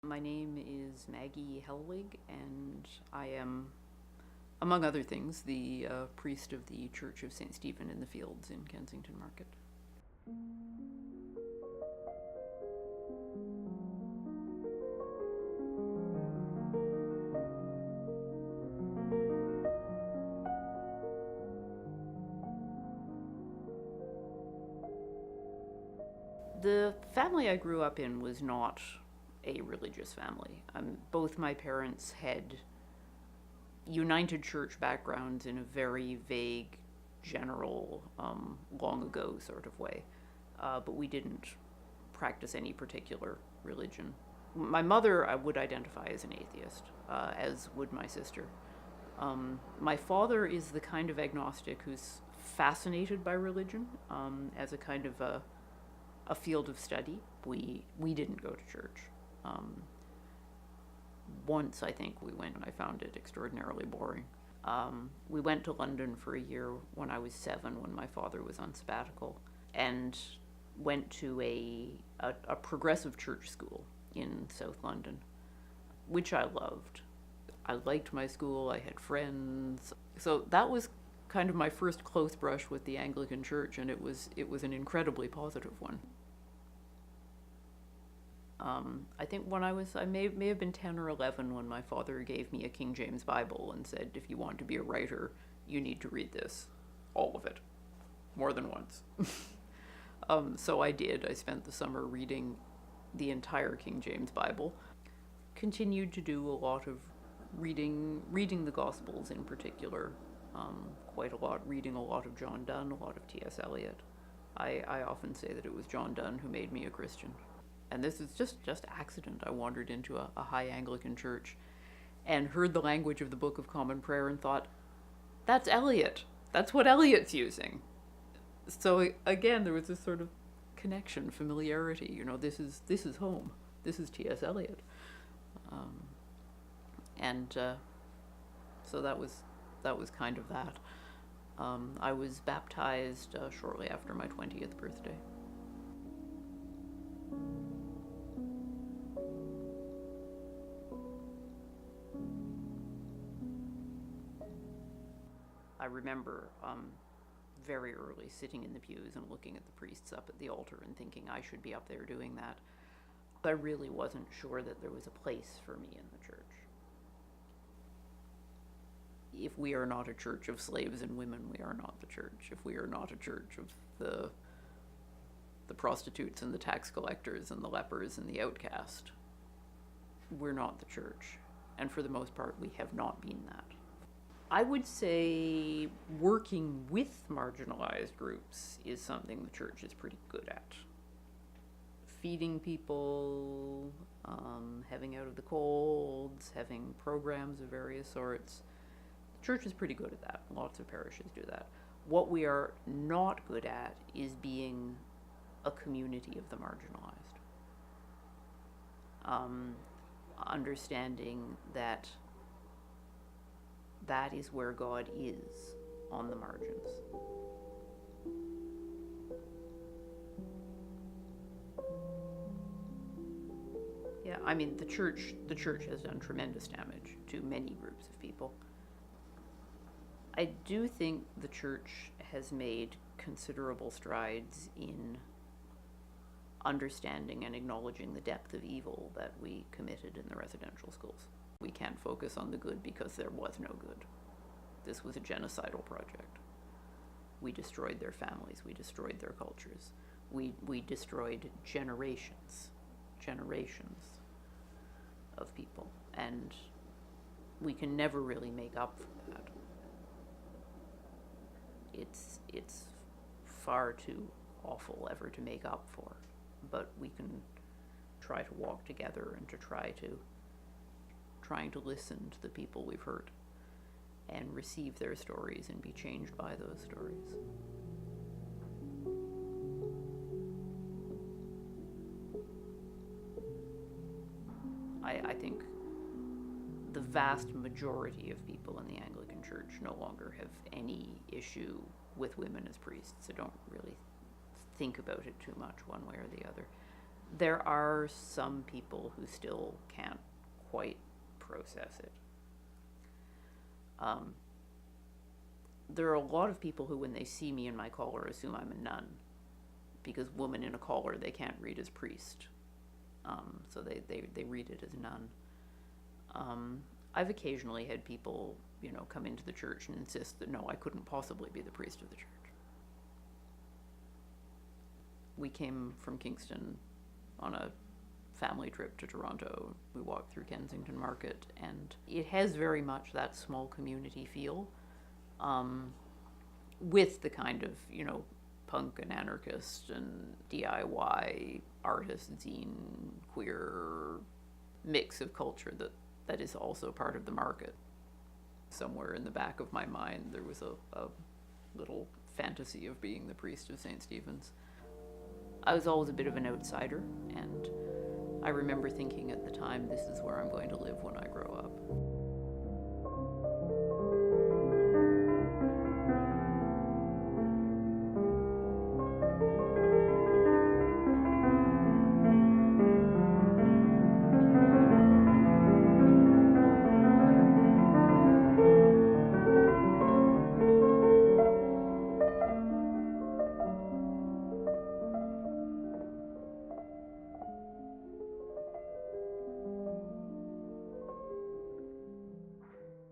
My name is Maggie Helwig, and I am, among other things, the priest of the Church of St. Stephen in the Fields in Kensington Market. The family I grew up in was not a religious family. Both my parents had United Church backgrounds in a very vague, general, long ago sort of way, but we didn't practice any particular religion. My mother I would identify as an atheist, as would my sister. My father is the kind of agnostic who's fascinated by religion as a kind of a field of study. We didn't go to church. Once I think we went, and I found it extraordinarily boring. We went to London for a year when I was 7, when my father was on sabbatical, and went to a progressive church school in South London, which I loved. I liked my school, I had friends. So that was kind of my first close brush with the Anglican Church, and it was an incredibly positive one. I think when I may have been 10 or 11 when my father gave me a King James Bible and said, if you want to be a writer, you need to read this. All of it. More than once. So I did. I spent the summer reading the entire King James Bible. Continued to do a lot of reading the Gospels in particular. Quite a lot. Reading a lot of John Donne, a lot of T.S. Eliot. I often say that it was John Donne who made me a Christian. And this is just accident. I wandered into a high Anglican church and heard the language of the Book of Common Prayer and thought, that's Eliot. That's what Eliot's using. So again, there was this sort of connection, familiarity. You know, this is home. This is T.S. Eliot. And so that was kind of that. I was baptized shortly after my 20th birthday. I remember very early sitting in the pews and looking at the priests up at the altar and thinking I should be up there doing that. But I really wasn't sure that there was a place for me in the church. If we are not a church of slaves and women, we are not the church. If we are not a church of the prostitutes and the tax collectors and the lepers and the outcast, we're not the church. And for the most part, we have not been that. I would say working with marginalized groups is something the church is pretty good at. Feeding people, having out of the colds, having programs of various sorts. The church is pretty good at that. Lots of parishes do that. What we are not good at is being a community of the marginalized. Understanding that is where God is, on the margins. Yeah, I mean, the church has done tremendous damage to many groups of people. I do think the church has made considerable strides in understanding and acknowledging the depth of evil that we committed in the residential schools. We can't focus on the good because there was no good. This was a genocidal project. We destroyed their families. We destroyed their cultures. We destroyed generations of people. And we can never really make up for that. It's far too awful ever to make up for. But we can try to walk together and to trying to listen to the people we've hurt and receive their stories and be changed by those stories. I think the vast majority of people in the Anglican Church no longer have any issue with women as priests. They don't really think about it too much one way or the other. There are some people who still can't quite process it. There are a lot of people who, when they see me in my collar, assume I'm a nun, because woman in a collar they can't read as priest, so they read it as nun. I've occasionally had people, come into the church and insist that no, I couldn't possibly be the priest of the church. We came from Kingston on a family trip to Toronto. We walked through Kensington Market, and it has very much that small community feel, with the kind of, punk and anarchist and DIY artist, zine, queer mix of culture that is also part of the market. Somewhere in the back of my mind, there was a little fantasy of being the priest of St. Stephen's. I was always a bit of an outsider, and I remember thinking at the time, this is where I'm going to live when I grow up.